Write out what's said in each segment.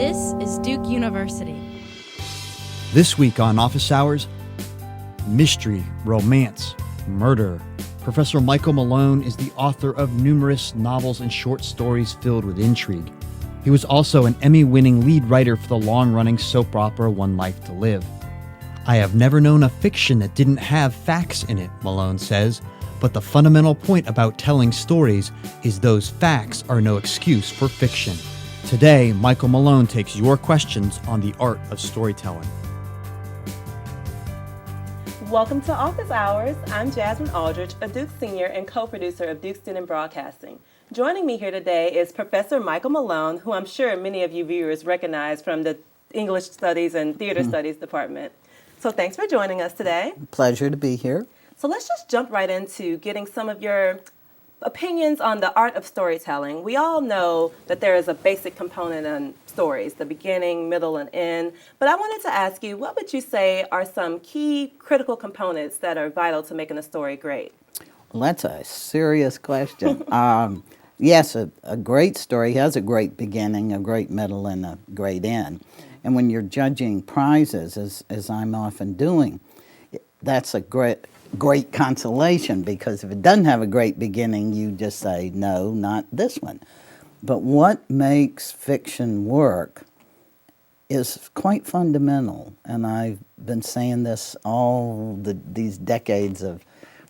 This is Duke University. This week on Office Hours, mystery, romance, murder. Professor Michael Malone is the author of numerous novels and short stories filled with intrigue. He was also an Emmy-winning lead writer for the long-running soap opera One Life to Live. I have never known a fiction that didn't have facts in it, Malone says, but the fundamental point about telling stories is those facts are no excuse for fiction. Today, Michael Malone takes your questions on the art of storytelling. Welcome to Office Hours. I'm Jasmine Aldridge, a Duke Senior and co-producer of Duke Student Broadcasting. Joining me here today is Professor Michael Malone, who I'm sure many of you viewers recognize from the English Studies and Theater Studies department. So thanks for joining us today. Pleasure to be here. So let's just jump right into getting some of your opinions on the art of storytelling. We all know that there is a basic component in stories, the beginning, middle, and end. But I wanted to ask you, what would you say are some key critical components that are vital to making a story great? Well, that's a serious question. Yes, a great story has a great beginning, a great middle, and a great end. And when you're judging prizes, as I'm often doing, that's a great consolation, because if it doesn't have a great beginning, you just say, no, not this one. But what makes fiction work is quite fundamental, and I've been saying this these decades of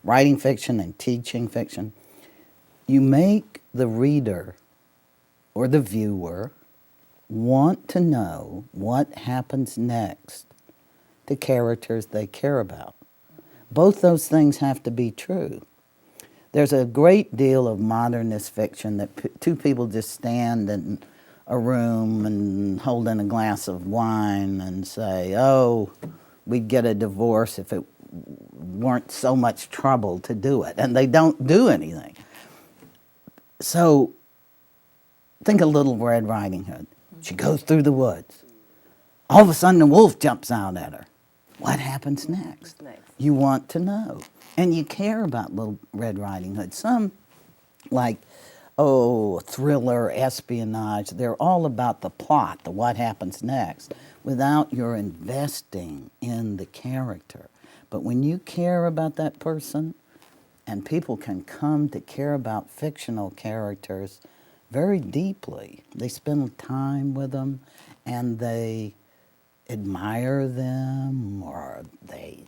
writing fiction and teaching fiction. You make the reader or the viewer want to know what happens next to characters they care about. Both those things have to be true. There's a great deal of modernist fiction that two people just stand in a room and holding a glass of wine and say, oh, we'd get a divorce if it weren't so much trouble to do it. And they don't do anything. So think of Little Red Riding Hood. She goes through the woods. All of a sudden, the wolf jumps out at her. What happens next? You want to know. And you care about Little Red Riding Hood. Some, like, thriller, espionage, they're all about the plot, the what happens next, without your investing in the character. But when you care about that person, and people can come to care about fictional characters very deeply. They spend time with them, and they admire them, or they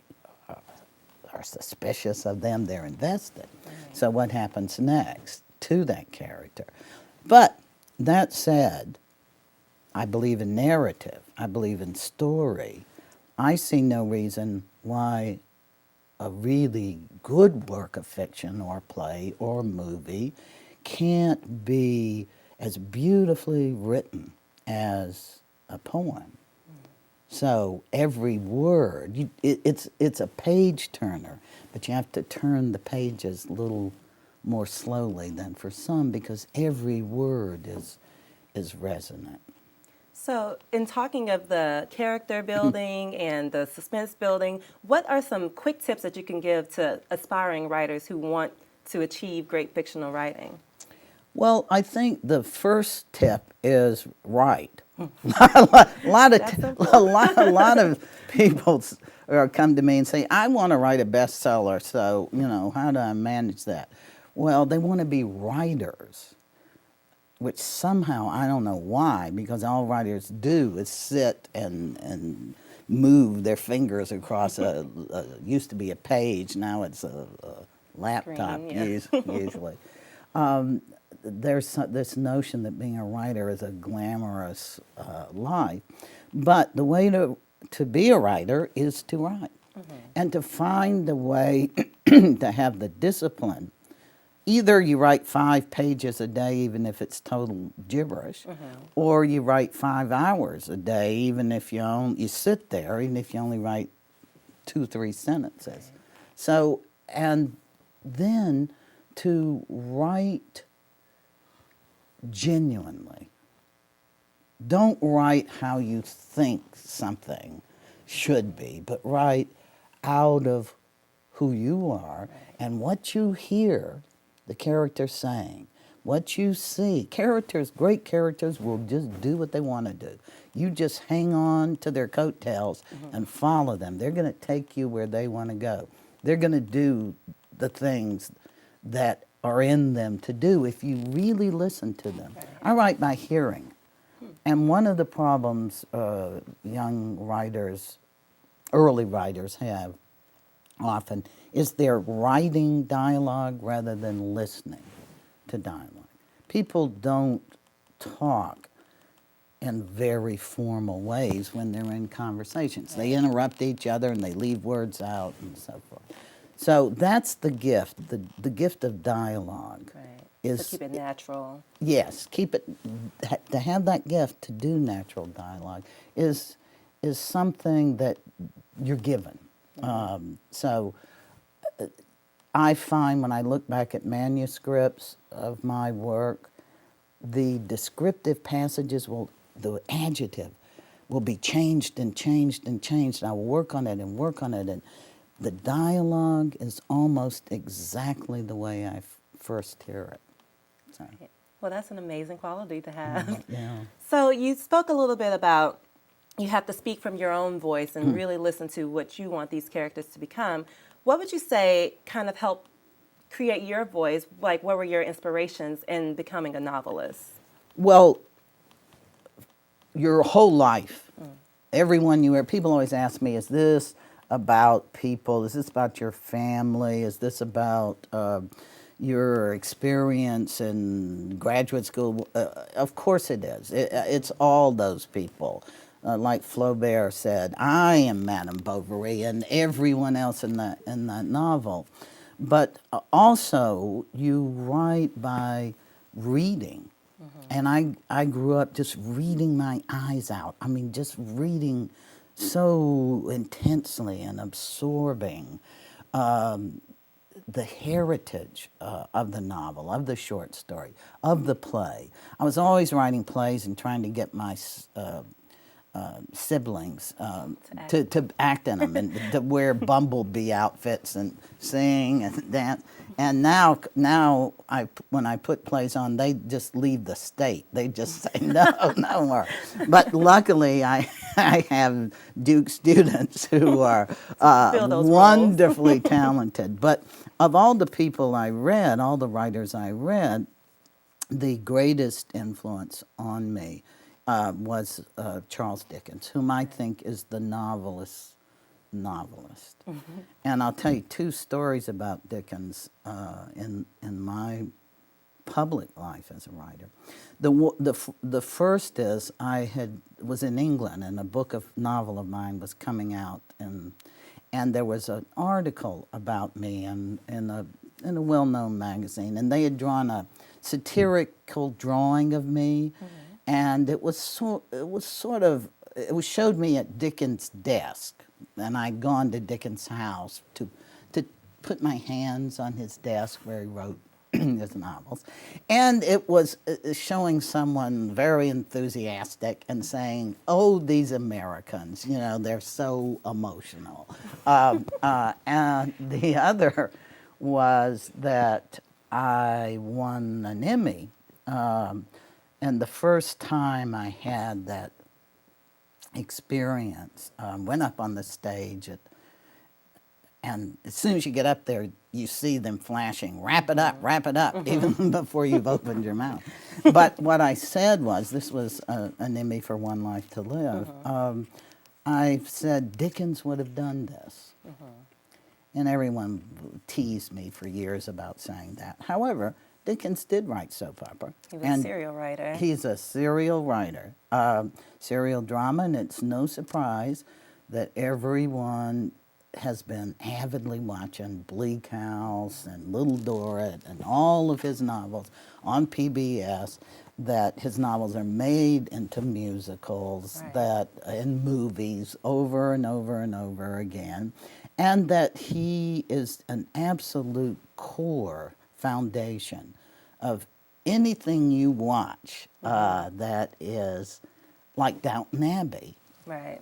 are suspicious of them. They're invested. So what happens next to that character? But that said, I believe in narrative. I believe in story. I see no reason why a really good work of fiction or play or movie can't be as beautifully written as a poem. So every word, it's a page turner, but you have to turn the pages a little more slowly than for some, because every word is resonant. So in talking of the character building and the suspense building, what are some quick tips that you can give to aspiring writers who want to achieve great fictional writing? Well, I think the first tip is write. a lot of people come to me and say, I want to write a bestseller, so, how do I manage that? Well, they want to be writers, which somehow, I don't know why, because all writers do is sit and move their fingers across used to be a page, now it's a laptop. Screen, yeah. Usually. There's this notion that being a writer is a glamorous life, but the way to be a writer is to write, and to find a way to have the discipline. Either you write 5 pages a day, even if it's total gibberish, or you write 5 hours a day, even if you sit there, even if you only write 2 or 3 sentences. So, and then to write genuinely. Don't write how you think something should be, but write out of who you are and what you hear the character saying, What you see, characters, great characters will just do what they want to do. You just hang on to their coattails and follow them. They're going to take you where they want to go. They're going to do the things that are in them to do if you really listen to them. I write by hearing. And one of the problems young writers, early writers have often is they're writing dialogue rather than listening to dialogue. People don't talk in very formal ways when they're in conversations. They interrupt each other and they leave words out and so forth. So that's the gift. The gift of dialogue is to keep it natural. Yes, keep it. To have that gift to do natural dialogue is something that you're given. So I find when I look back at manuscripts of my work, the descriptive passages the adjective will be changed and changed and changed. I will work on it and work on it, and the dialogue is almost exactly the way I first hear it. So. Well, that's an amazing quality to have. Yeah. So you spoke a little bit about you have to speak from your own voice and really listen to what you want these characters to become. What would you say kind of helped create your voice? Like, what were your inspirations in becoming a novelist? Well, your whole life, everyone you hear, people always ask me, is this about people? Is this about your family? Is this about your experience in graduate school? Of course it is. It's all those people. Like Flaubert said, I am Madame Bovary and everyone else in that novel. But also, you write by reading. And I grew up just reading my eyes out. I mean, just reading so intensely and absorbing the heritage of the novel, of the short story, of the play. I was always writing plays and trying to get my siblings to act in them and to wear bumblebee outfits and sing and dance. And now when I put plays on, they just leave the state. They just say no more. But luckily, I have Duke students who are wonderfully talented. But of all the people I read, all the writers I read, the greatest influence on me was Charles Dickens, whom I think is the novelist. And I'll tell you two stories about Dickens in my public life as a writer. The first is was in England and a novel of mine was coming out, and there was an article about me in a well-known magazine, and they had drawn a satirical drawing of me. And it showed me at Dickens' desk, and I'd gone to Dickens' house to put my hands on his desk where he wrote his novels, and it was showing someone very enthusiastic and saying, "Oh, these Americans, they're so emotional," and the other was that I won an Emmy. And the first time I had that experience, went up on the stage, and as soon as you get up there, you see them flashing, wrap it up, even before you've opened your mouth. But what I said was, this was an Emmy for One Life to Live, I said, Dickens would have done this. And everyone teased me for years about saying that. However, Dickens did write soap opera. He was a serial writer. He's a serial writer. Serial drama, and it's no surprise that everyone has been avidly watching Bleak House and Little Dorrit and all of his novels on PBS, that his novels are made into musicals, that in movies over and over and over again, and that he is an absolute core foundation of anything you watch that is like Downton Abbey.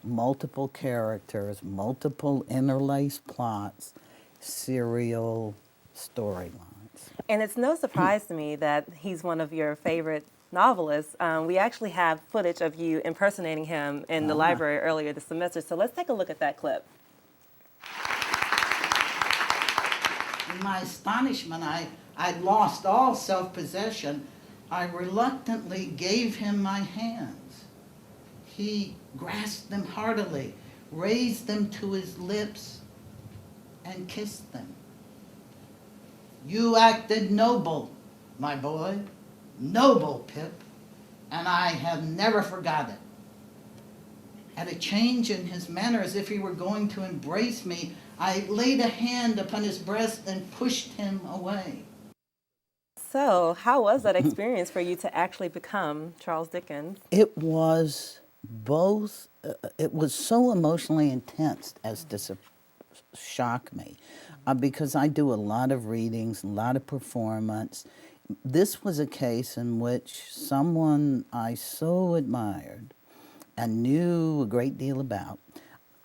Multiple characters, multiple interlaced plots, serial storylines. Dickens. And it's no surprise to me that he's one of your favorite novelists. We actually have footage of you impersonating him in the library earlier this semester, so let's take a look at that clip. In my astonishment, I'd lost all self-possession. I reluctantly gave him my hands. He grasped them heartily, raised them to his lips, and kissed them. You acted noble, my boy, noble, Pip, and I have never forgot it. At a change in his manner, as if he were going to embrace me, I laid a hand upon his breast and pushed him away. So, how was that experience for you to actually become Charles Dickens? It was both, it was so emotionally intense as to shock me because I do a lot of readings, a lot of performance. This was a case in which someone I so admired and knew a great deal about,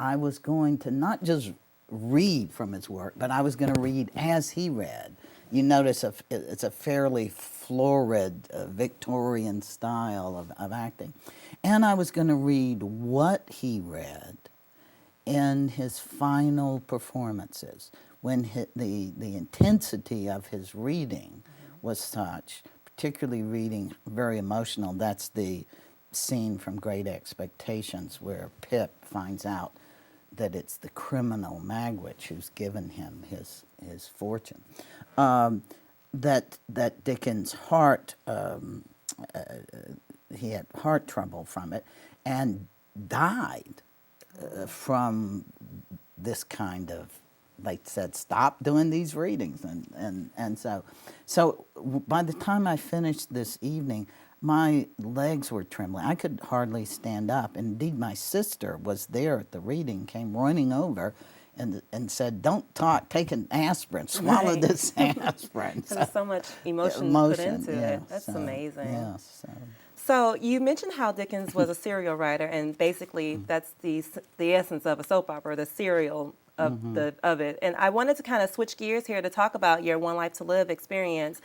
I was going to not just read from his work, but I was going to read as he read. You notice it's a fairly florid Victorian style of acting. And I was going to read what he read in his final performances, when the intensity of his reading was such, particularly reading very emotional. That's the scene from Great Expectations where Pip finds out that it's the criminal Magwitch who's given him his fortune. That Dickens' heart, he had heart trouble from it, and died from this kind of, they said, stop doing these readings, and so by the time I finished this evening, my legs were trembling. I could hardly stand up. Indeed, my sister was there at the reading, came running over and said, don't talk, take an aspirin, swallow Right. this aspirin. There's so much emotion put into it. That's amazing. Yes. So you mentioned how Dickens was a serial writer, and basically that's the essence of a soap opera, the serial of it. And I wanted to kind of switch gears here to talk about your One Life to Live experience.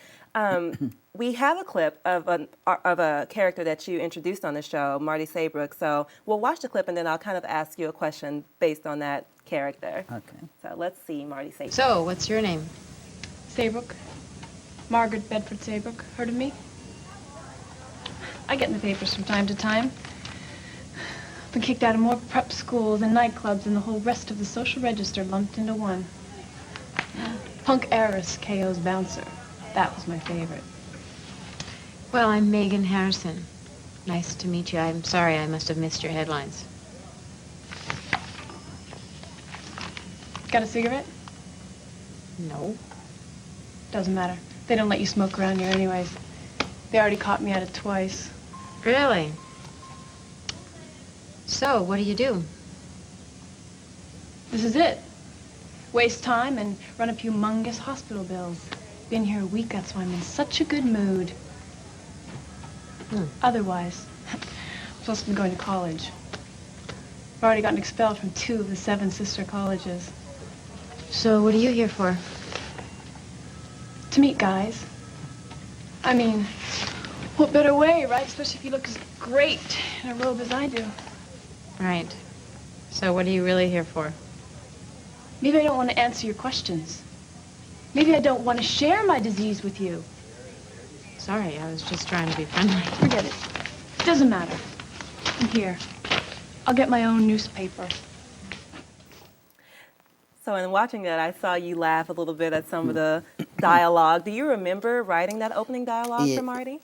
We have a clip of a character that you introduced on the show, Marty Saybrook. So we'll watch the clip, and then I'll kind of ask you a question based on that character. Okay. So let's see Marty Saybrook. So, what's your name? Saybrook. Margaret Bedford Saybrook. Heard of me? I get in the papers from time to time. Been kicked out of more prep schools and nightclubs than the whole rest of the social register lumped into one. Punk heiress KO's bouncer. That was my favorite. Well, I'm Megan Harrison. Nice to meet you. I'm sorry I must have missed your headlines. Got a cigarette? No. Doesn't matter. They don't let you smoke around here anyways. They already caught me at it twice. Really? So, what do you do? This is it. Waste time and run up humongous hospital bills. Been here a week, that's why I'm in such a good mood. Otherwise, I'm supposed to be going to college. I've already gotten expelled from 2 of the 7 sister colleges. So, what are you here for? To meet guys. I mean, what better way, right? Especially if you look as great in a robe as I do. Right. So, what are you really here for? Maybe I don't want to answer your questions. Maybe I don't want to share my disease with you. Sorry, I was just trying to be friendly. Forget it. It doesn't matter. I'm here. I'll get my own newspaper. So in watching that, I saw you laugh a little bit at some of the dialogue. Do you remember writing that opening dialogue for Marty?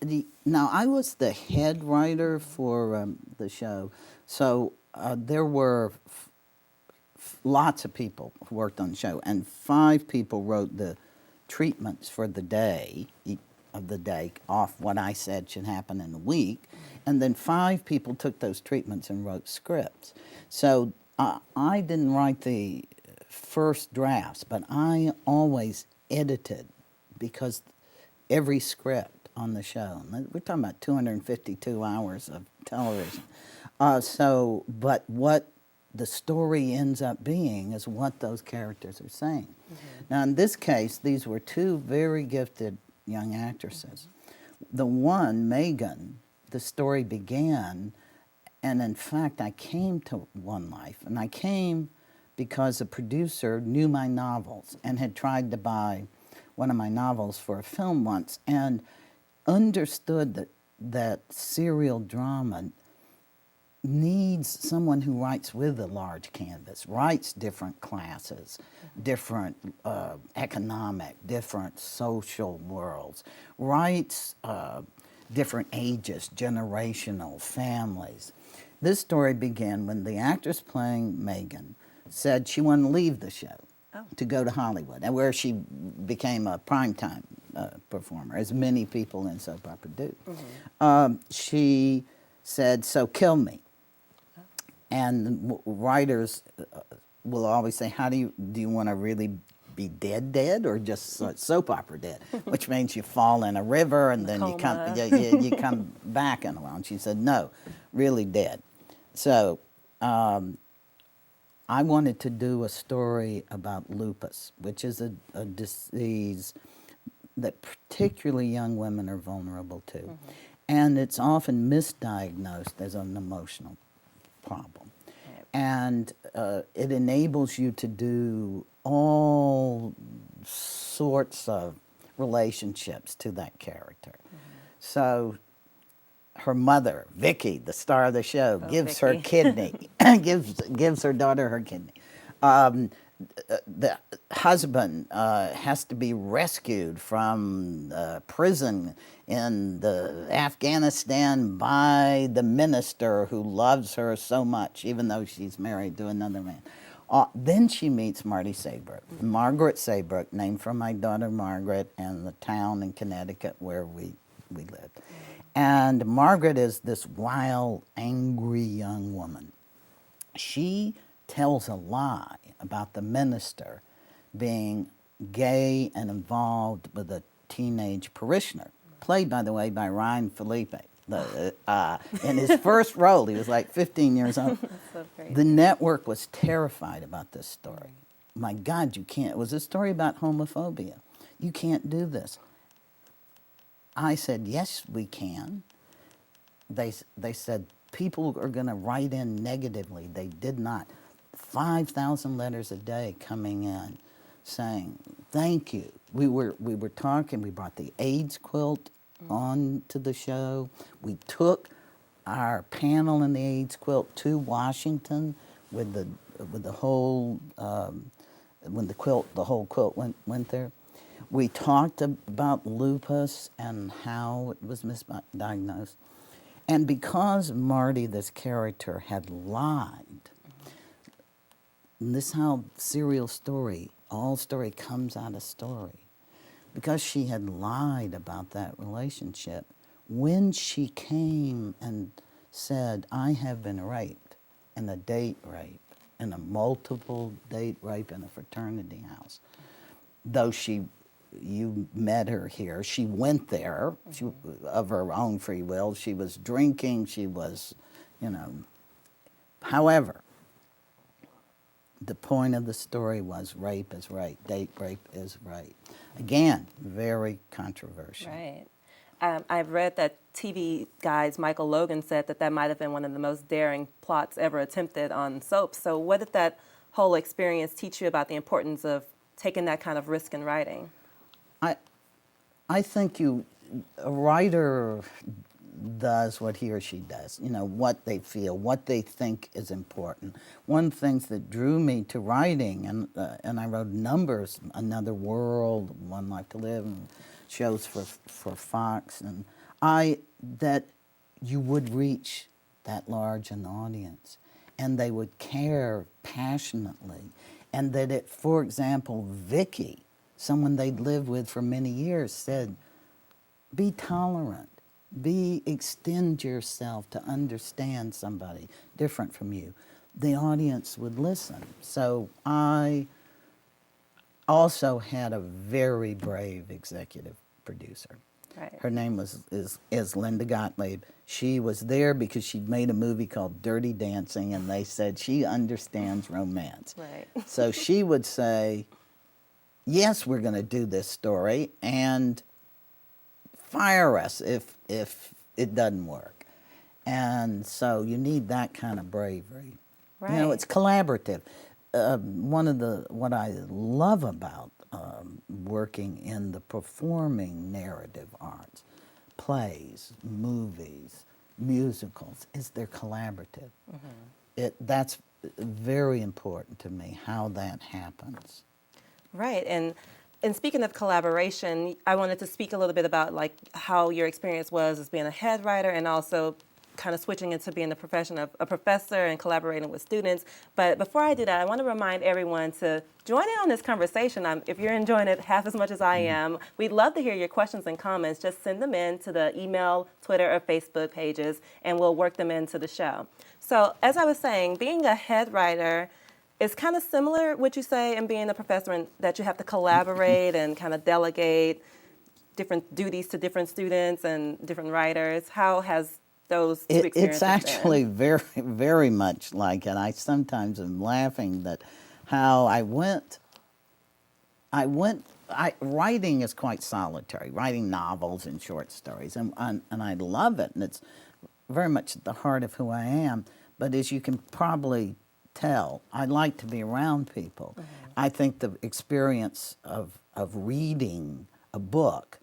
Now, I was the head writer for the show, so there were lots of people who worked on the show, and 5 people wrote the treatments for the day, of the day, off what I said should happen in a week, and then 5 people took those treatments and wrote scripts. So I didn't write the first drafts, but I always edited, because every script on the show, and we're talking about 252 hours of television. But what the story ends up being is what those characters are saying. Now, in this case, these were two very gifted young actresses. The one, Megan, the story began, and in fact, I came to One Life, and I came because a producer knew my novels and had tried to buy one of my novels for a film once and understood that serial drama needs someone who writes with a large canvas, writes different classes, different economic, different social worlds, writes different ages, generational, families. This story began when the actress playing Megan said she wanted to leave the show to go to Hollywood, and where she became a primetime performer, as many people in soap opera do. She said, "So kill me." And writers will always say, "How do you want to really be dead, or just soap opera dead?" Which means you fall in a river and then you come back in a while. And she said, "No, really dead." So I wanted to do a story about lupus, which is a disease that particularly young women are vulnerable to. And it's often misdiagnosed as an emotional problem. And it enables you to do all sorts of relationships to that character. So her mother, Vicky, the star of the show, gives her kidney, gives her daughter her kidney. The husband has to be rescued from prison in Afghanistan by the minister who loves her so much, even though she's married to another man. Then she meets Marty Saybrook, Margaret Saybrook, named for my daughter Margaret and the town in Connecticut where we lived. And Margaret is this wild, angry young woman. She tells a lie about the minister being gay and involved with a teenage parishioner, played, by the way, by Ryan Felipe. In his first role, he was like 15 years old. That's so crazy. The network was terrified about this story. My God, you can't. It was a story about homophobia. You can't do this. I said, yes, we can. They said, people are going to write in negatively. They did not. 5,000 letters a day coming in saying, thank you. We were talking, we brought the AIDS quilt on to the show. We took our panel in the AIDS quilt to Washington with the whole, when the whole quilt went there. We talked about lupus and how it was misdiagnosed. And because Marty, this character, had lied, and this is how serial story, all story comes out of story. Because she had lied about that relationship, when she came and said, I have been raped, in a date rape, in a multiple date rape in a fraternity house, though you met her here. She went there of her own free will. She was drinking. She was, However, the point of the story was rape is right. Date rape is right. Again, very controversial. Right. I've read that TV guide Michael Logan said that might have been one of the most daring plots ever attempted on soaps. So what did that whole experience teach you about the importance of taking that kind of risk in writing? I think a writer does what he or she does, what they feel, what they think is important. One of the things that drew me to writing, and I wrote numbers, Another World, One Life to Live, and shows for Fox, and that you would reach that large an audience, and they would care passionately, and that for example, Vicky, someone they'd lived with for many years, said, be tolerant, extend yourself to understand somebody different from you. The audience would listen. So I also had a very brave executive producer Right. Her name is Linda Gottlieb. She was there because she'd made a movie called Dirty Dancing, and they said she understands romance. Right. So she would say, yes, we're going to do this story, and fire us if it doesn't work. And so you need that kind of bravery. Right. You know, it's collaborative. What I love about working in the performing narrative arts, plays, movies, musicals, is they're collaborative. That's very important to me, how that happens. Right, and speaking of collaboration, I wanted to speak a little bit about like how your experience was as being a head writer and also kind of switching into being the profession of a professor and collaborating with students. But before I do that, I want to remind everyone to join in on this conversation. If you're enjoying it half as much as I am, we'd love to hear your questions and comments. Just send them in to the email, Twitter, or Facebook pages, and we'll work them into the show. So as I was saying, being a head writer is kind of similar, would you say, in being a professor, in that you have to collaborate and kind of delegate different duties to different students and different writers. How has those two experiences It's actually been? very, very much like it. I sometimes am laughing that how writing is quite solitary, writing novels and short stories, and I love it, and it's very much at the heart of who I am. But as you can probably tell, I like to be around people. I think the experience of reading a book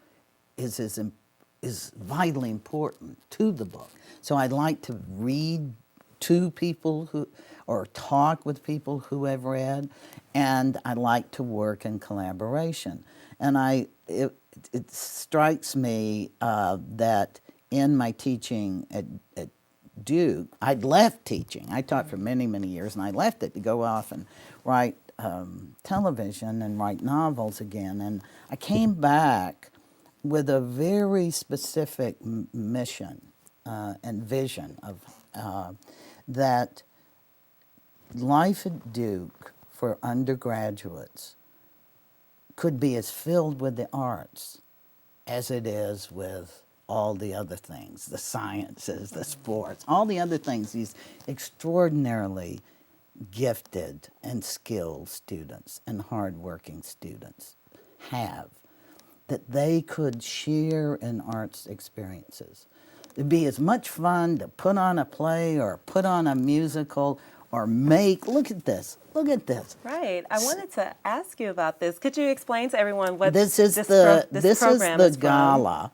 is vitally important to the book. So I like to read to people or talk with people who have read, and I like to work in collaboration. And it strikes me that in my teaching at Duke, I'd left teaching. I taught for many, many years, and I left it to go off and write television and write novels again. And I came back with a very specific mission and vision of that life at Duke for undergraduates could be as filled with the arts as it is with all the other things, the sciences, the sports, all the other things these extraordinarily gifted and skilled students and hardworking students have, that they could share in arts experiences. It'd be as much fun to put on a play or put on a musical or look at this. Right. I wanted to ask you about this. Could you explain to everyone what This is program the is from? Gala,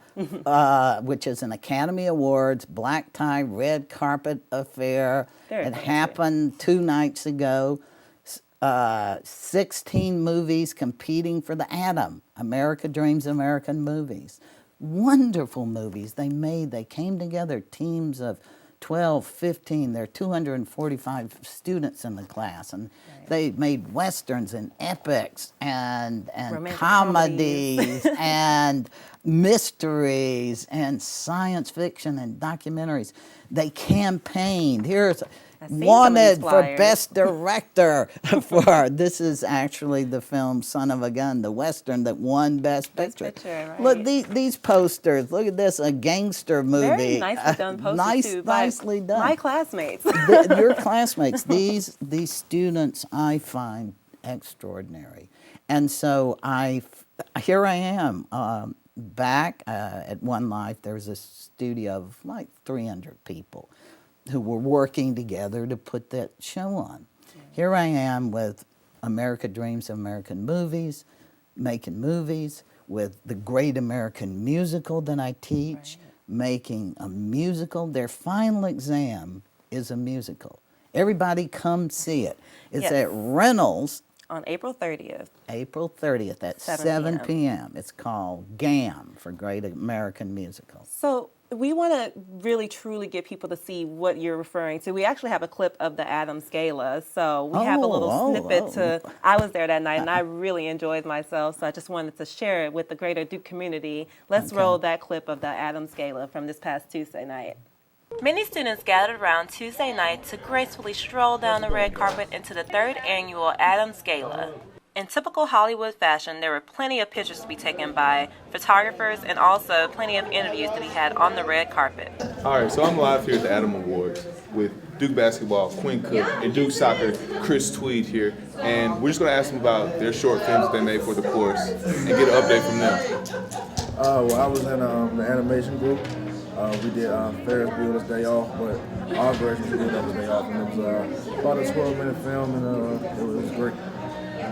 which is an Academy Awards black tie red carpet affair. Very It fancy. happened 2 nights ago. 16 movies competing for the Atom, America Dreams American Movies. Wonderful movies they came together, teams of 12, 15, there are 245 students in the class, and they made westerns and epics and Romantic comedies and mysteries and science fiction and documentaries. They campaigned. Here's I've seen some of wanted these for flyers. best director for this is actually the film Son of a Gun, the western that won Best Picture. Picture, right. Look, these posters. Look at this, a gangster movie. Very nicely done posters too. by Nicely done. My classmates. Your classmates, these students, I find extraordinary, and so here I am back at One Life. There's a studio of like 300 people who were working together to put that show on. Here I am with America Dreams American Movies, making movies, with the Great American Musical that I teach, making a musical. Their final exam is a musical. Everybody come see it. It's Yes. at Reynolds, On April 30th. April 30th at 7 p.m. It's called GAM, for Great American Musical. So we want to really truly get people to see what you're referring to. We actually have a clip of the Adams Gala, so we have a little snippet to. I was there that night, and I really enjoyed myself. So I just wanted to share it with the greater Duke community. Let's roll that clip of the Adams Gala from this past Tuesday night. Many students gathered around Tuesday night to gracefully stroll down the red carpet into the 3rd annual Adams Gala. In typical Hollywood fashion, there were plenty of pictures to be taken by photographers and also plenty of interviews to be had on the red carpet. All right, so I'm live here at the Adam Awards with Duke basketball, Quinn Cook, and Duke soccer, Chris Tweed here, and we're just going to ask them about their short films that they made for the course and get an update from them. Well, I was in the animation group. We did Ferris Bueller's Day Off, but our version we did that Day Off, and it was about a 12-minute film, and it was great.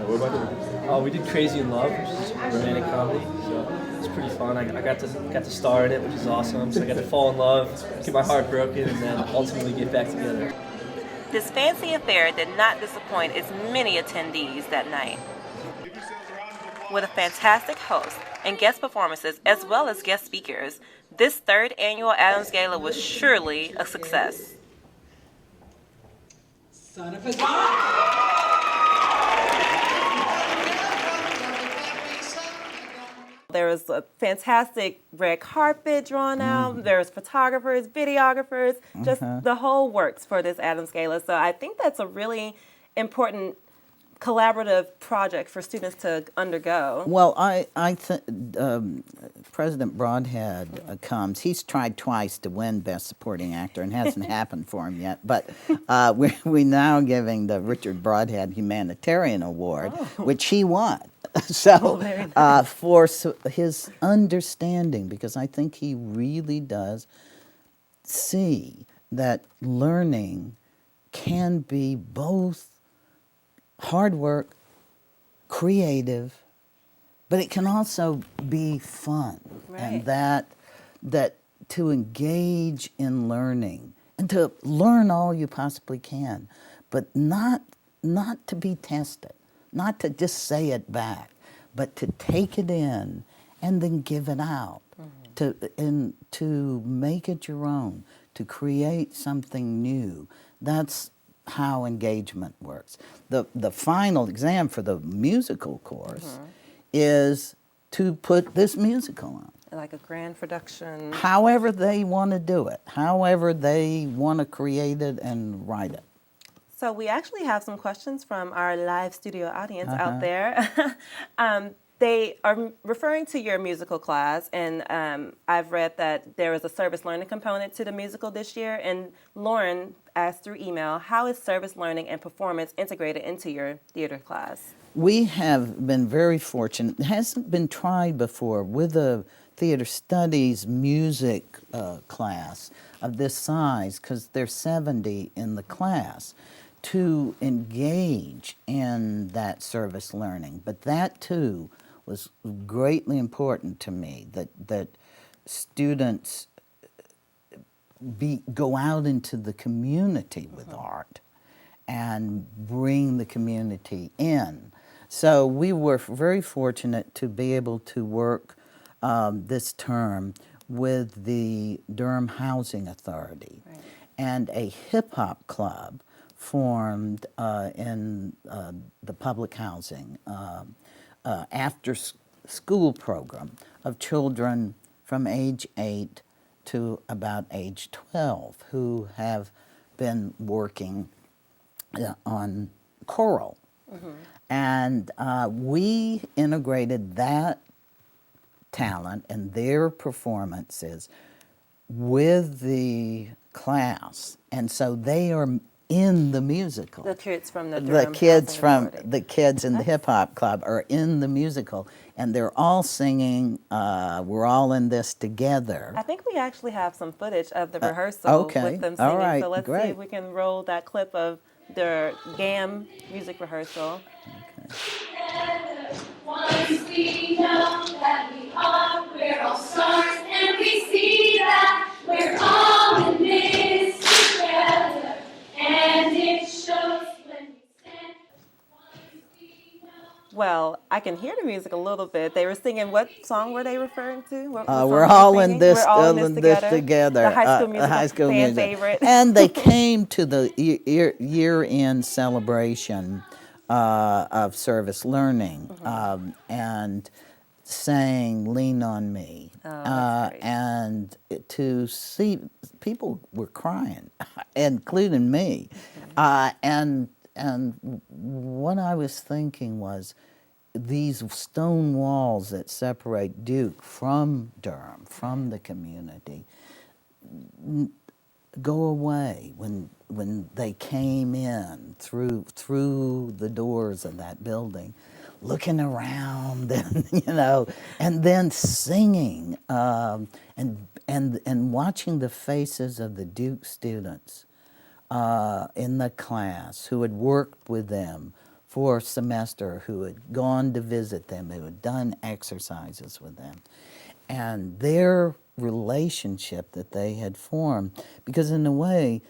What about you? We did Crazy in Love, which is a romantic comedy, so it's pretty fun. I got to star in it, which is awesome. So I got to fall in love, get my heart broken, and then ultimately get back together. This fancy affair did not disappoint its many attendees that night. With a fantastic host and guest performances as well as guest speakers, this third annual Adams Gala was surely a success. Son of a gun! There was a fantastic red carpet drawn out. There was photographers, videographers, just the whole works for this Adams Gala. So I think that's a really important collaborative project for students to undergo. Well, President Broadhead comes. He's tried twice to win Best Supporting Actor and hasn't happened for him yet. But we're now giving the Richard Broadhead Humanitarian Award, which he won. So for his understanding, because I think he really does see that learning can be both hard work, creative, but it can also be fun. Right. And that to engage in learning and to learn all you possibly can, but not to be tested, not to just say it back, but to take it in and then give it out, to make it your own, to create something new. That's how engagement works. The final exam for the musical course is to put this musical on. Like a grand production. However they want to do it, however they want to create it and write it. So we actually have some questions from our live studio audience out there. They are referring to your musical class, and I've read that there is a service learning component to the musical this year. And Lauren asked through email, how is service learning and performance integrated into your theater class? We have been very fortunate. It hasn't been tried before with a theater studies music class of this size, because there's 70 in the class, to engage in that service learning. But that too was greatly important to me, that students go out into the community with art and bring the community in. So we were very fortunate to be able to work this term with the Durham Housing Authority and a hip-hop club formed in the public housing after-school program of children from age 8 to about age 12 who have been working on choral. And we integrated that talent and their performances with the class, and so they are in the musical. The kids from the The Durham kids Housing from Authority. the kids in the hip hop club are in the musical, and they're all singing. We're all in this together. I think we actually have some footage of the rehearsal okay. with them singing. All right, So let's see great. if we can roll that clip of their GAM music rehearsal. Once we know that we're all stars, and we see that we're all in this together, and it shows when we stand. Once we know. Well, I can hear the music a little bit. They were singing, what song were they referring to? What song We're were they all in singing? this, We're all in this together. The High School the Musical High School fan Music. favorite. And they came to the year-end celebration of service learning and sang "Lean on Me," that's great. and to see people were crying, including me, and what I was thinking was these stone walls that separate Duke from Durham, from the community, go away when they came in through the doors of that building, looking around and and then singing and watching the faces of the Duke students in the class who had worked with them for a semester, who had gone to visit them, who had done exercises with them, and their relationship that they had formed. Because in a way,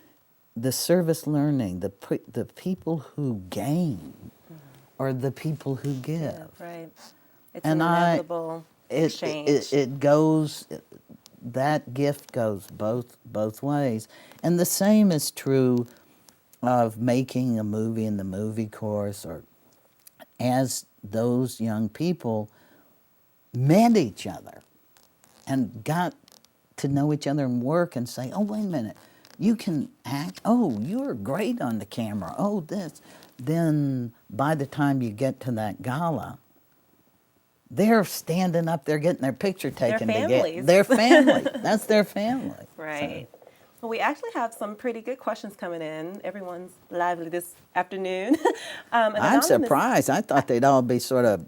the service learning, the people who gain are the people who give. Yeah, right. It's And an inevitable exchange. it goes, that gift goes both ways. And the same is true of making a movie in the movie course, or as those young people met each other and got to know each other and work and say, oh, wait a minute, you can act, oh, you're great on the camera, oh, this. Then by the time you get to that gala, they're standing up there getting their picture taken. families. Their family. That's their family. Right. Well, we actually have some pretty good questions coming in. Everyone's lively this afternoon. I'm surprised. I thought they'd all be sort of,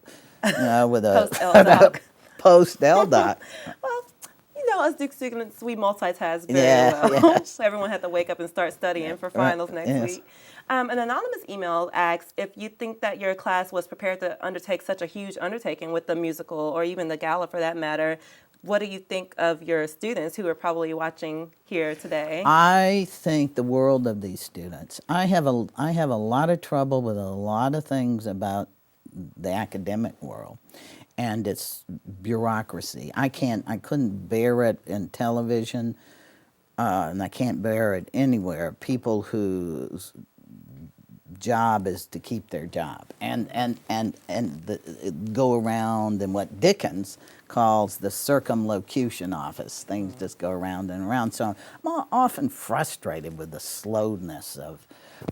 with a Post-LDoc. post-LDoc. Well, as Duke students, we multitask very well. Yes. Everyone had to wake up and start studying for finals next week. An anonymous email asks if you think that your class was prepared to undertake such a huge undertaking with the musical, or even the gala for that matter. What do you think of your students who are probably watching here today? I think the world of these students. I have a lot of trouble with a lot of things about the academic world and its bureaucracy. I couldn't bear it in television, and I can't bear it anywhere. People whose job is to keep their job and go around in what Dickens calls the circumlocution office. Things just go around and around. So I'm often frustrated with the slowness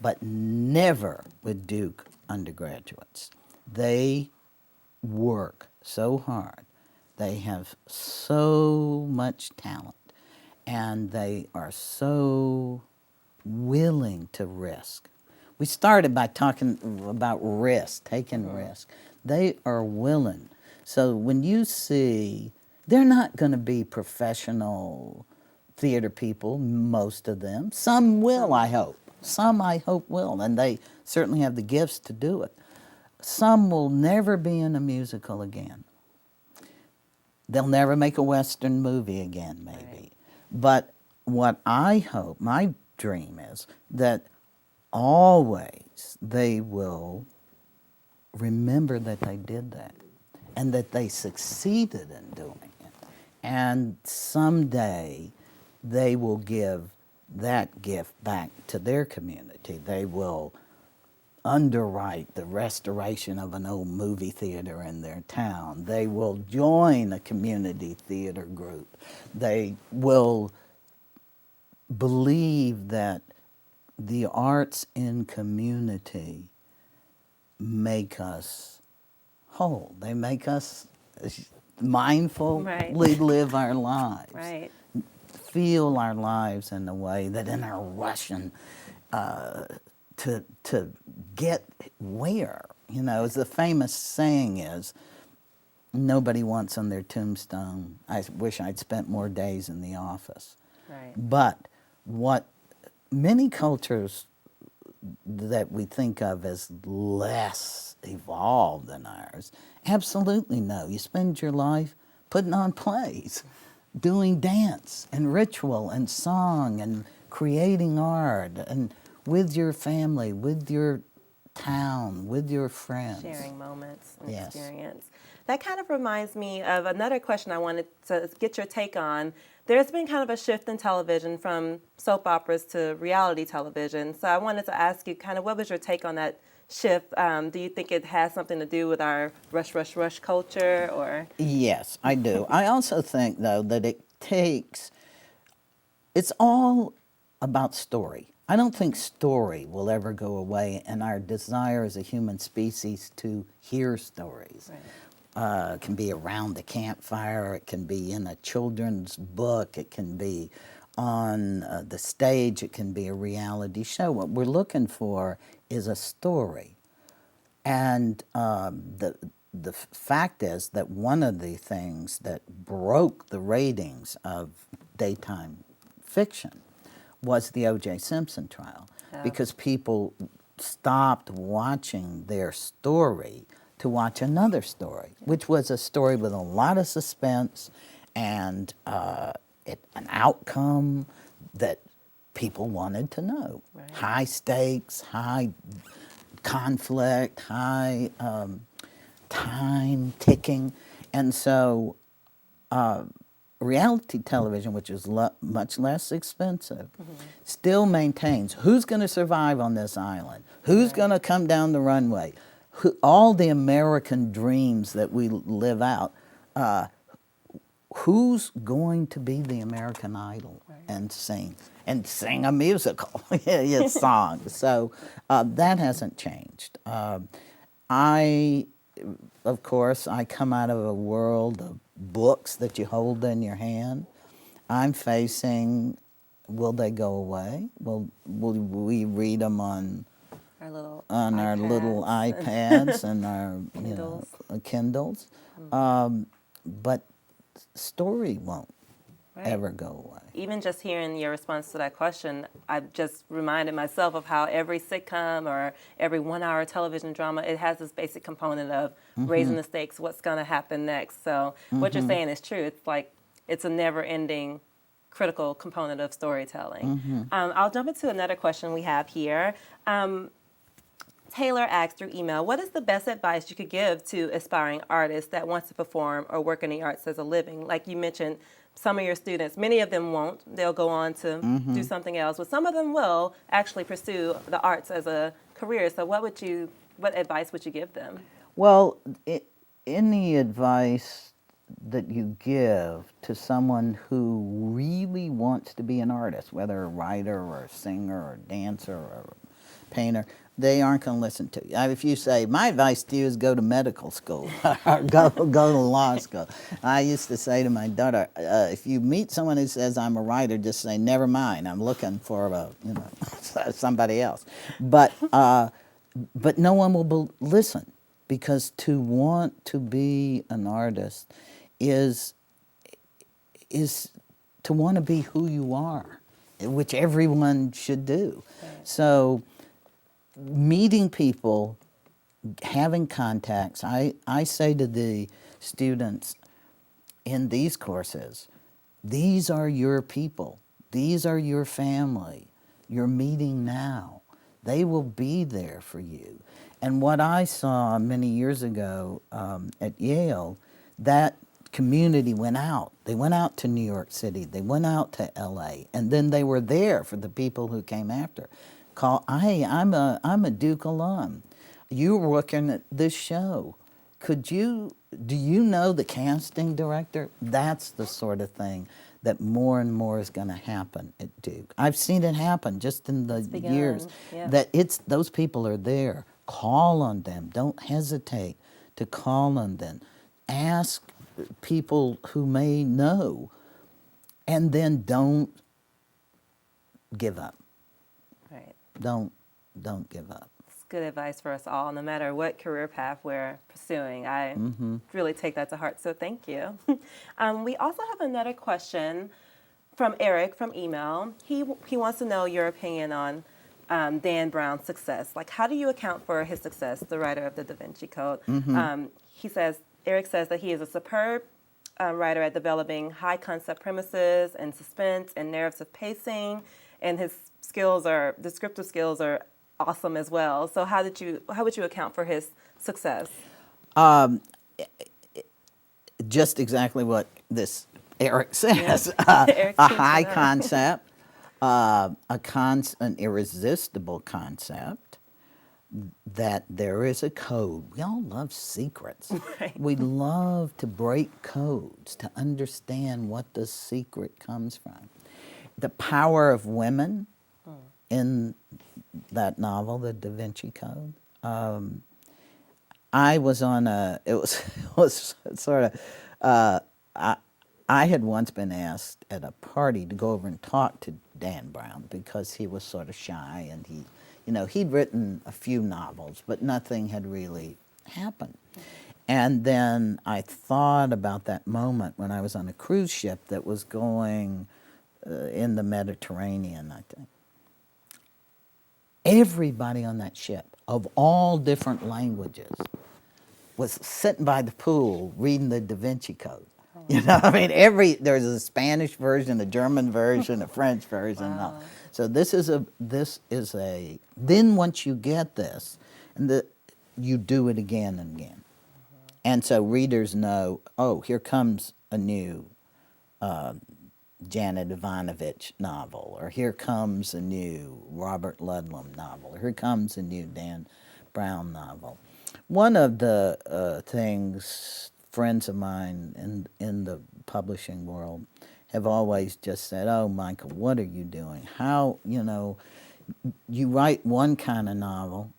but never with Duke undergraduates. They work so hard. They have so much talent, and they are so willing to risk. We started by talking about risk, taking risk. They are willing. So when you see, they're not going to be professional theater people, most of them. Some will, I hope. Some, I hope, will, and they certainly have the gifts to do it. Some will never be in a musical again. They'll never make a Western movie again, maybe. Right. But what I hope, my dream is that always they will remember that they did that and that they succeeded in doing it. And someday they will give that gift back to their community. They will underwrite the restoration of an old movie theater in their town. They will join a community theater group. They will believe that the arts in community make us whole. They make us mindfully live our lives. Right. Feel our lives in a way that in our rushing to get where, as the famous saying is, nobody wants on their tombstone, I wish I'd spent more days in the office. Right. But what many cultures that we think of as less evolved than ours, absolutely no. You spend your life putting on plays, doing dance and ritual and song and creating art and with your family, with your town, with your friends. Sharing moments and experience. That kind of reminds me of another question I wanted to get your take on. There's been kind of a shift in television from soap operas to reality television. So I wanted to ask you kind of what was your take on that shift? Do you think it has something to do with our rush, rush, rush culture, or? Yes, I do. I also think, though, that it's all about story. I don't think story will ever go away, and our desire as a human species to hear stories. It can be around the campfire, it can be in a children's book, it can be on the stage, it can be a reality show. What we're looking for is a story. And the fact is that one of the things that broke the ratings of daytime fiction was the O.J. Simpson trial, because people stopped watching their story to watch another story, which was a story with a lot of suspense and an outcome that people wanted to know. Right. High stakes, high conflict, high time ticking. And so reality television, which is much less expensive, still maintains who's going to survive on this island, who's going to come down the runway, all the American dreams that we live out. Who's going to be the American Idol and sing a musical song? So that hasn't changed. Of course, I come out of a world of books that you hold in your hand. I'm facing, will they go away? Will we read them on our little iPads and our Kindles? But story won't ever go away. Even just hearing your response to that question, I've just reminded myself of how every sitcom or every 1 hour television drama, it has this basic component of raising the stakes, what's going to happen next. So what you're saying is true. It's like it's a never-ending critical component of storytelling. I'll jump into another question we have here. Taylor asked through email, what is the best advice you could give to aspiring artists that want to perform or work in the arts as a living? Like you mentioned, some of your students, many of them won't. They'll go on to do something else, but some of them will actually pursue the arts as a career. So what advice would you give them? Well, any advice that you give to someone who really wants to be an artist, whether a writer or a singer or a dancer or a painter, they aren't going to listen to you. If you say, my advice to you is go to medical school or go to law school. I used to say to my daughter, if you meet someone who says, I'm a writer, just say, never mind, I'm looking for somebody else. But no one will listen, because to want to be an artist is to want to be who you are, which everyone should do. So meeting people, having contacts, I say to the students in these courses, these are your people, these are your family, you're meeting now. They will be there for you. And what I saw many years ago at Yale, that community went out. They went out to New York City, they went out to LA, and then they were there for the people who came after. Hey, I'm a Duke alum. You're working at this show. Do you know the casting director? That's the sort of thing that more and more is going to happen at Duke. I've seen it happen just in the years that those people are there. Call on them. Don't hesitate to call on them. Ask people who may know, and then don't give up. Right. Don't give up. It's good advice for us all, no matter what career path we're pursuing. I really take that to heart, so thank you. We also have another question from Eric from email. He wants to know your opinion on Dan Brown's success. Like, how do you account for his success, the writer of the Da Vinci Code? Eric says that he is a superb writer at developing high concept premises and suspense and narrative pacing, and his descriptive skills are awesome as well. So how would you account for his success? Just exactly what this Eric says. A high concept, an irresistible concept, that there is a code. We all love secrets. Right. We love to break codes, to understand what the secret comes from. The power of women in that novel, The Da Vinci Code. I was on it was sort of, I had once been asked at a party to go over and talk to Dan Brown because he was sort of shy and he'd written a few novels, but nothing had really happened. And then I thought about that moment when I was on a cruise ship that was going in the Mediterranean, I think. Everybody on that ship, of all different languages, was sitting by the pool reading the Da Vinci Code. You know, I mean, there's a Spanish version, a German version, a French version. Wow. So this is a. Then once you get this, you do it again and again, and so readers know. Oh, here comes a new Janet Ivanovich novel, or here comes a new Robert Ludlum novel, or here comes a new Dan Brown novel. One of the things friends of mine in the publishing world have always just said, "Oh, Michael, what are you doing? How, you write one kind of novel,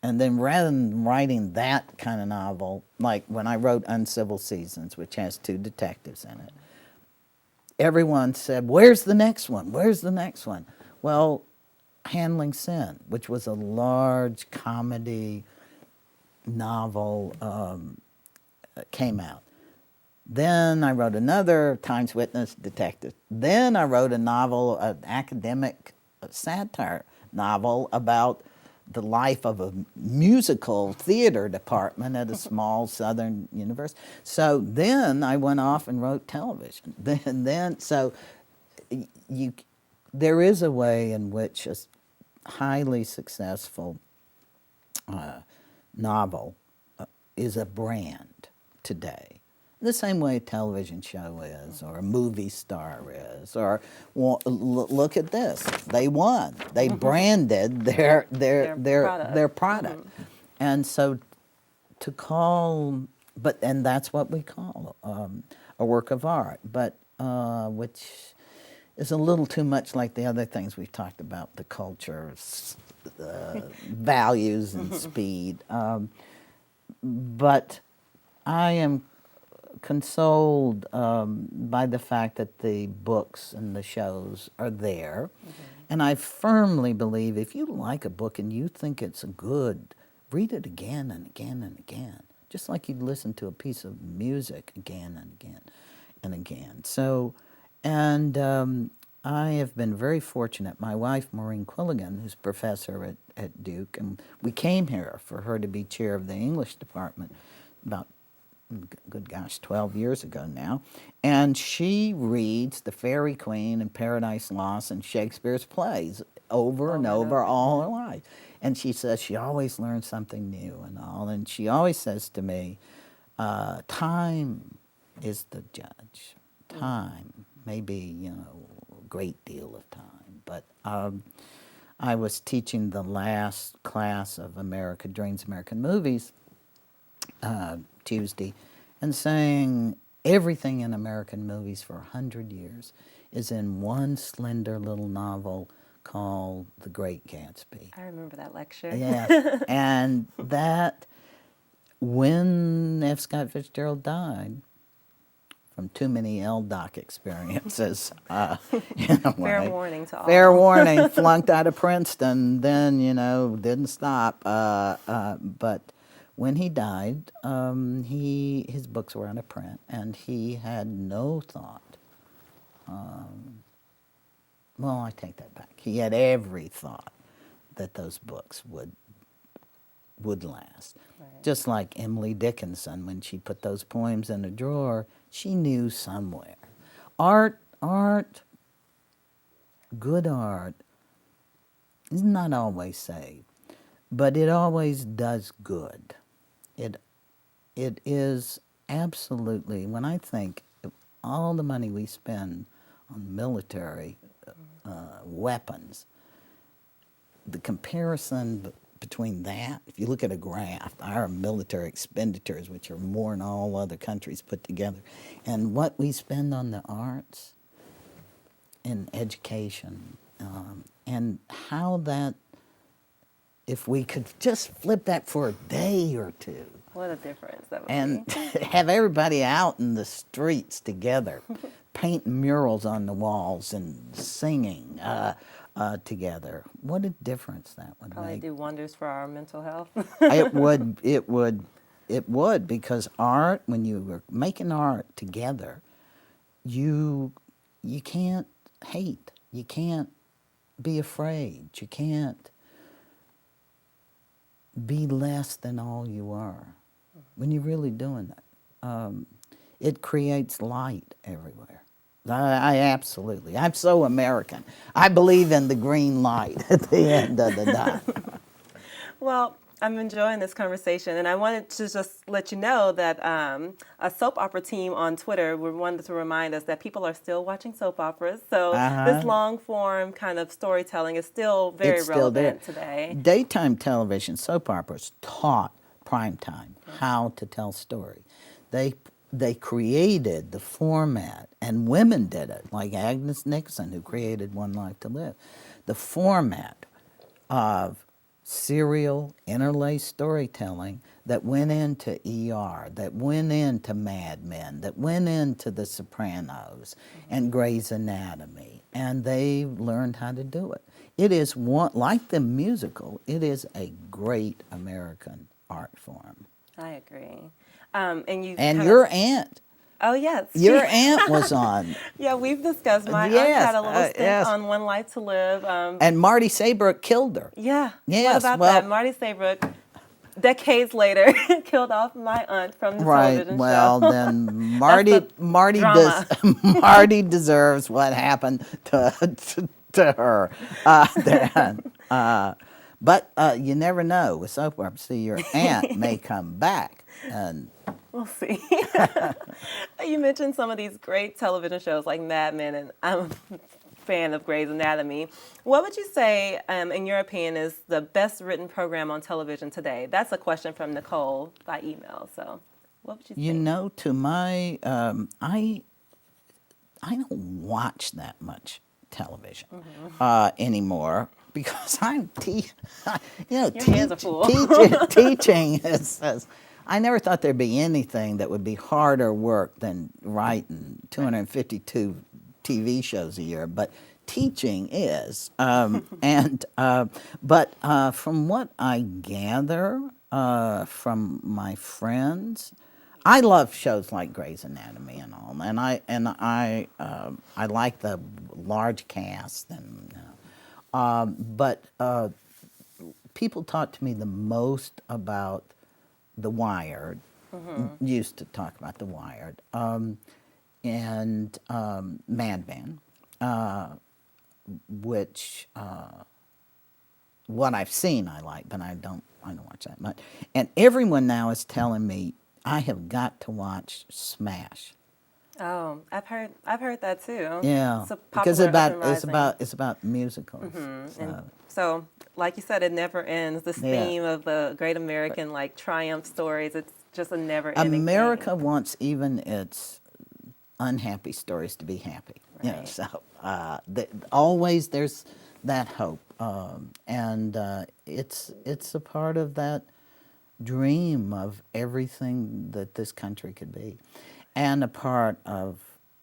and then rather than writing that kind of novel, like when I wrote Uncivil Seasons, which has 2 detectives in it, everyone said, where's the next one? Where's the next one? Well, Handling Sin, which was a large comedy novel, came out. Then I wrote another Times Witness detective. Then I wrote a novel, an academic satire novel about the life of a musical theater department at a small southern university. So then I went off and wrote television. So there is a way in which a highly successful novel is a brand today. The same way a television show is, or a movie star is, or look at this. They won. They branded their product. And so to call, and that's what we call a work of art, but which is a little too much like the other things we've talked about, the culture, values and speed. But I am consoled by the fact that the books and the shows are there. And I firmly believe if you like a book and you think it's good, read it again and again and again, just like you'd listen to a piece of music again and again and again. So, and I have been very fortunate. My wife, Maureen Quilligan, who's professor at Duke, and we came here for her to be chair of the English department about, good gosh, 12 years ago now. And she reads The Fairy Queen and Paradise Lost and Shakespeare's plays over and over all her life. And she says she always learns something new and all. And she always says to me, time is the judge. Time, maybe, a great deal of time. But I was teaching the last class of America Dreams American Movies Tuesday, and saying everything in American movies for 100 years is in one slender little novel called The Great Gatsby. I remember that lecture. Yes, and that when F. Scott Fitzgerald died, from too many LDOC experiences, Fair warning to all. Fair warning, flunked out of Princeton, then, didn't stop. But when he died, his books were out of print, and he had no thought. Well, I take that back. He had every thought that those books would last. Right. Just like Emily Dickinson, when she put those poems in a drawer, she knew somewhere. Art, good art, is not always saved, but it always does good. It is absolutely, when I think of all the money we spend on military weapons, the comparison between that, if you look at a graph, our military expenditures, which are more than all other countries put together, and what we spend on the arts and education and how that, if we could just flip that for a day or two, What a difference that would and be. have everybody out in the streets together, painting murals on the walls and singing together. What a difference that would Probably make. do wonders for our mental health. It would. It would, because art, when you were making art together, you can't hate. You can't be afraid. You can't be less than all you are when you're really doing it. It creates light everywhere. I absolutely. I'm so American. I believe in the green light at the end of the dot. Well, I'm enjoying this conversation, and I wanted to just let you know that a soap opera team on Twitter wanted to remind us that people are still watching soap operas. So this long form kind of storytelling is still very relevant today. Daytime television soap operas taught primetime how to tell story. They created the format, and women did it, like Agnes Nixon, who created One Life to Live. The format of serial interlaced storytelling that went into ER, that went into Mad Men, that went into The Sopranos and Grey's Anatomy, and they learned how to do it. It is one, like the musical, it is a great American art form. I agree. And your aunt. Oh, yes. Your aunt was on. Yeah, we've discussed. My aunt had a little stint on One Life to Live. And Marty Saybrook killed her. Yeah. Yes, what about that? Marty Saybrook, decades later, killed off my aunt from the television show. Well, then Marty deserves what happened to her. But you never know with soap operas. See, your aunt may come back. And we'll see. You mentioned some of these great television shows like Mad Men, and I'm a fan of Grey's Anatomy. What would you say, in your opinion, is the best written program on television today? That's a question from Nicole by email. So, what would you say? You know, to my, I don't watch that much television anymore because I'm, your hands are full. Teaching is. I never thought there'd be anything that would be harder work than writing 252 TV shows a year, but teaching is. But from what I gather from my friends, I love shows like Grey's Anatomy and all, and I like the large cast but people talk to me the most about The Wired, used to talk about The Wired, and Mad Men, which what I've seen I like, but I don't watch that much. And everyone now is telling me I have got to watch Smash. Oh, I've heard that too. Yeah, because it's about musicals. So, like you said, it never ends. This theme of the great American triumph stories. It's just a never-ending America thing. wants even its unhappy stories to be happy. Right. You know, so always there's that hope, and it's a part of that dream of everything that this country could be, and a part of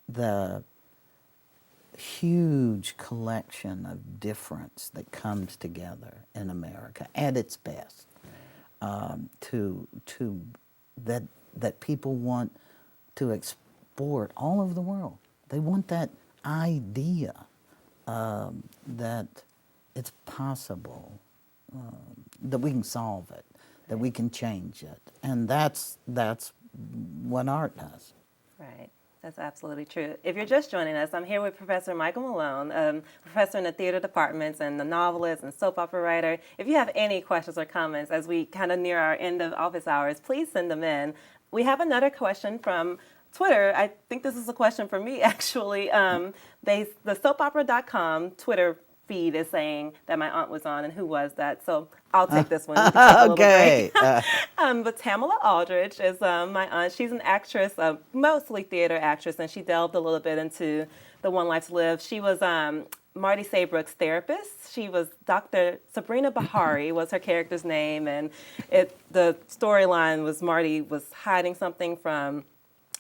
the huge collection of difference that comes together in America at its best. That people want to export all over the world. They want that idea that it's possible, that we can solve it, that we can change it, and that's what art does. Right. That's absolutely true. If you're just joining us, I'm here with Professor Michael Malone, professor in the theater departments and the novelist and soap opera writer. If you have any questions or comments as we kind of near our end of office hours, please send them in. We have another question from Twitter. I think this is a question for me, actually. The soapopera.com Twitter feed is saying that my aunt was on, and who was that? So I'll take this one. Okay. But Tamala Aldridge is my aunt. She's an actress, mostly theater actress, and she delved a little bit into the One Life to Live. She was Marty Saybrook's therapist. She was Dr. Sabrina Bahari was her character's name, and the storyline was Marty was hiding something from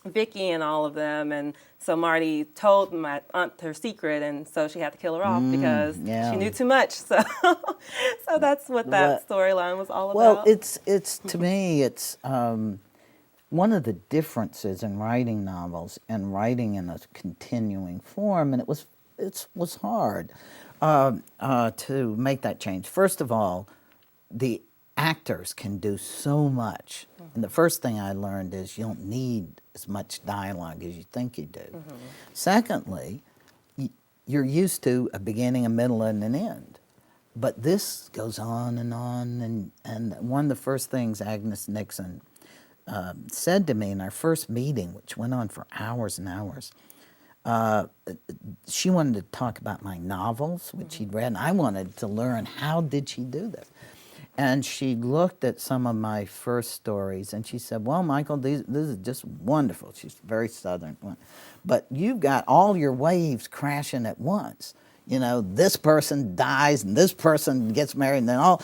Vicky and all of them, and so Marty told my aunt her secret, and so she had to kill her off because she knew too much. So, so that's what that storyline was all about. Well, it's to me, it's one of the differences in writing novels and writing in a continuing form, and it was hard to make that change. First of all, the actors can do so much, and the first thing I learned is you don't need as much dialogue as you think you do. Secondly, you're used to a beginning, a middle, and an end. But this goes on, and one of the first things Agnes Nixon said to me in our first meeting, which went on for hours and hours, she wanted to talk about my novels, which she'd read, and I wanted to learn how did she do this. And she looked at some of my first stories, and she said, well, Michael, this is just wonderful. She's very Southern. But you've got all your waves crashing at once. You know, this person dies, and this person gets married, and then all.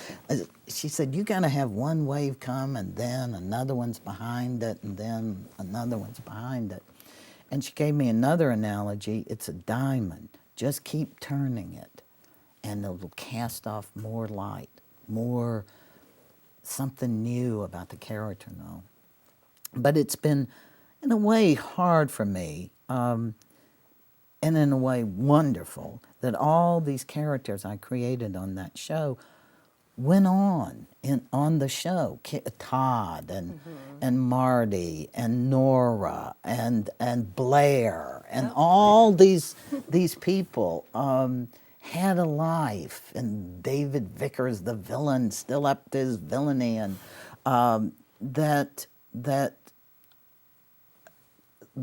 She said, you got to have one wave come, and then another one's behind it, and then another one's behind it. And she gave me another analogy. It's a diamond. Just keep turning it, and it'll cast off more light. More something new about the character now. But it's been, in a way, hard for me, and in a way wonderful, that all these characters I created on that show went on the show. Todd and Marty and Nora and Blair and all these people had a life, and David Vickers, the villain, still up to his villainy, and that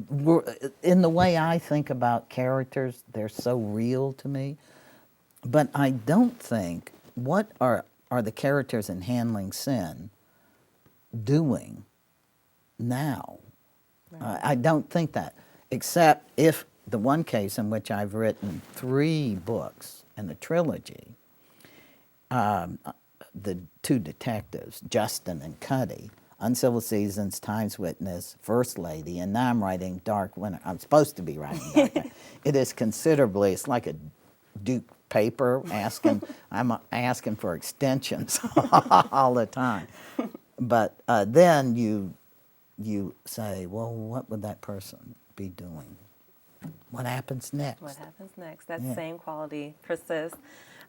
were, in the way I think about characters, they're so real to me. But I don't think, what are the characters in Handling Sin doing now? Right. I don't think that, except if the one case in which I've written 3 books in a trilogy, the 2 detectives, Justin and Cuddy, Uncivil Seasons, Times Witness, First Lady, and now I'm writing Dark Winter. I'm supposed to be writing Dark Winter. It is considerably, it's like a Duke paper I'm asking for extensions all the time. But then you say, well, what would that person be doing? What happens next? What happens next? That same quality persists.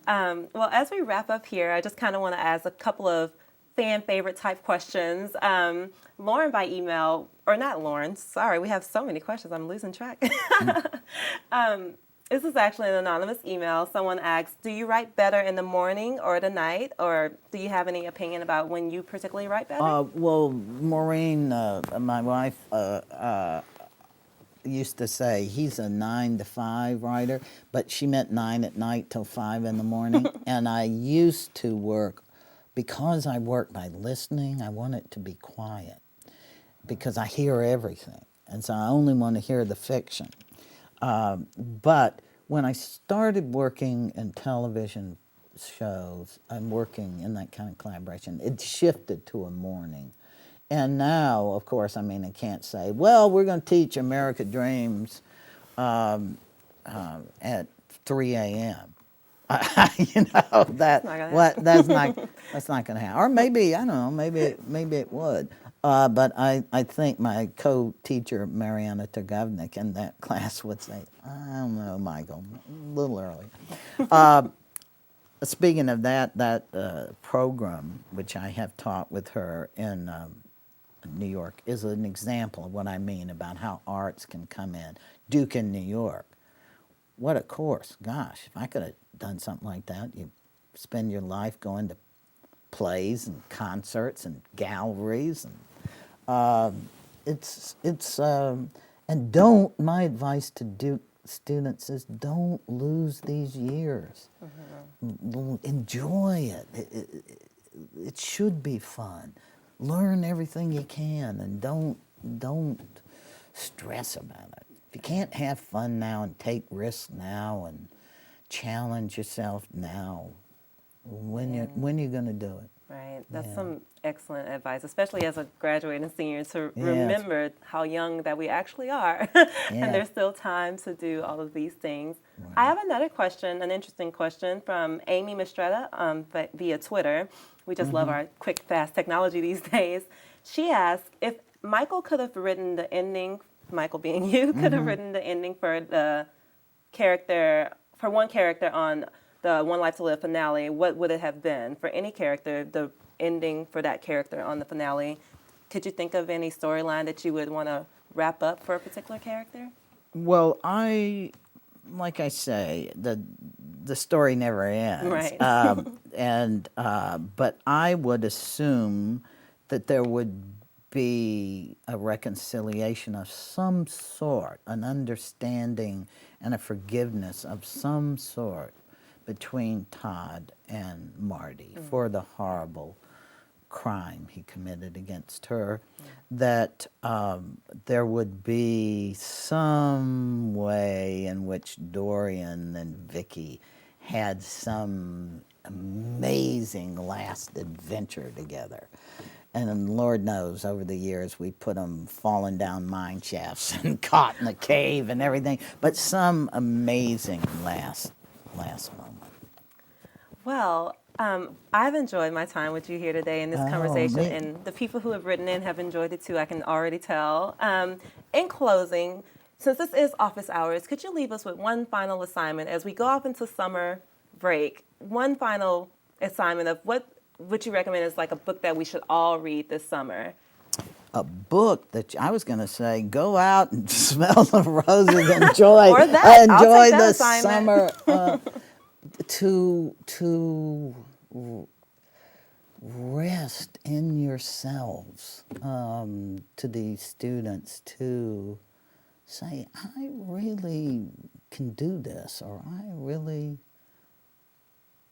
Well, as we wrap up here, I just kind of want to ask a couple of fan favorite type questions. Lauren by email, or not Lauren, sorry, we have so many questions, I'm losing track. This is actually an anonymous email. Someone asks, do you write better in the morning or the night? Or do you have any opinion about when you particularly write better? Well, Maureen, my wife, used to say he's a 9 to 5 writer, but she meant 9 at night till 5 in the morning. And I used to work, because I work by listening, I want it to be quiet, because I hear everything. And so I only want to hear the fiction. But when I started working in television shows, I'm working in that kind of collaboration, it shifted to a morning. And now, of course, I mean, I can't say, well, we're going to teach America Dreams at 3 a.m. You know, that's not going to happen. Or maybe, I don't know, maybe it would. But I think my co-teacher, Mariana Tergovnik, in that class would say, I don't know, Michael, a little early. Speaking of that program, which I have taught with her in New York, is an example of what I mean about how arts can come in. Duke in New York. What a course. Gosh, if I could have done something like that, you spend your life going to plays and concerts and galleries, and and don't. My advice to Duke students is don't lose these years. Enjoy it. It should be fun. Learn everything you can, and don't stress about it. If you can't have fun now and take risks now and challenge yourself now. When you're going to do it? Right. That's Yeah. some excellent advice, especially as a graduating senior, to Yes. remember how young that we actually are. Yes. And there's still time to do all of these things. I have another question, an interesting question from Amy Mistretta via Twitter. We just love our quick, fast technology these days. She asked if Michael could have written the ending, Michael being you, could have written the ending for the character, for one character on the One Life to Live finale, what would it have been for any character, the ending for that character on the finale? Could you think of any storyline that you would want to wrap up for a particular character? Well, like I say, the story never ends. Right. But I would assume that there would be a reconciliation of some sort, an understanding and a forgiveness of some sort between Todd and Marty for the horrible crime he committed against her, that there would be some way in which Dorian and Vicky had some amazing last adventure together. And Lord knows, over the years, we put them falling down mine shafts and caught in a cave and everything, but some amazing last moment. Well, I've enjoyed my time with you here today in this conversation, me- and the people who have written in have enjoyed it too, I can already tell. In closing, since this is office hours, could you leave us with one final assignment as we go off into summer break? One final assignment of what would you recommend is like a book that we should all read this summer? A book that I was going to say, go out and smell the roses, enjoy, Or that. I'll enjoy take that the assignment. summer. To rest in yourselves, to these students, to say, I really can do this, or I really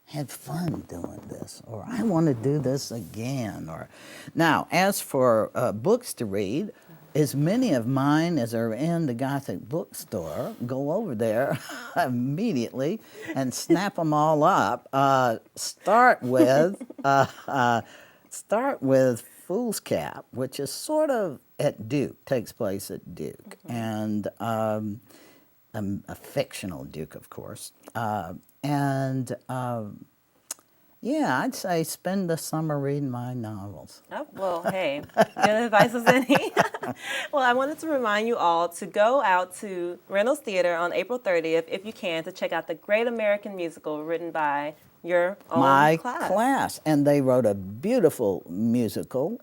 had fun doing this, or I want to do this again. Or now, as for books to read, as many of mine as are in the Gothic bookstore, go over there immediately and snap them all up. Start with Fool's Cap, which is sort of at Duke, takes place at Duke, and a fictional Duke, of course. Yeah, I'd say spend the summer reading my novels. Oh, well, hey, good advice as any. Well, I wanted to remind you all to go out to Reynolds Theater on April 30th, if you can, to check out the Great American Musical written by your own My class. And they wrote a beautiful musical.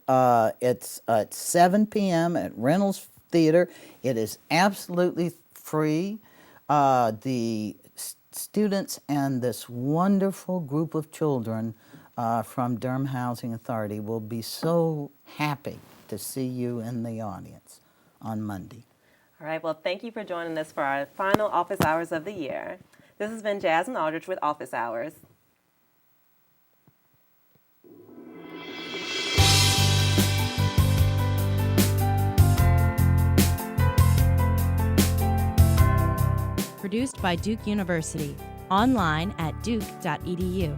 It's at 7 p.m. at Reynolds Theater. It is absolutely free. The students and this wonderful group of children from Durham Housing Authority will be so happy to see you in the audience on Monday. All right, well, thank you for joining us for our final office hours of the year. This has been Jasmine Aldridge with Office Hours. Produced by Duke University. Online at duke.edu.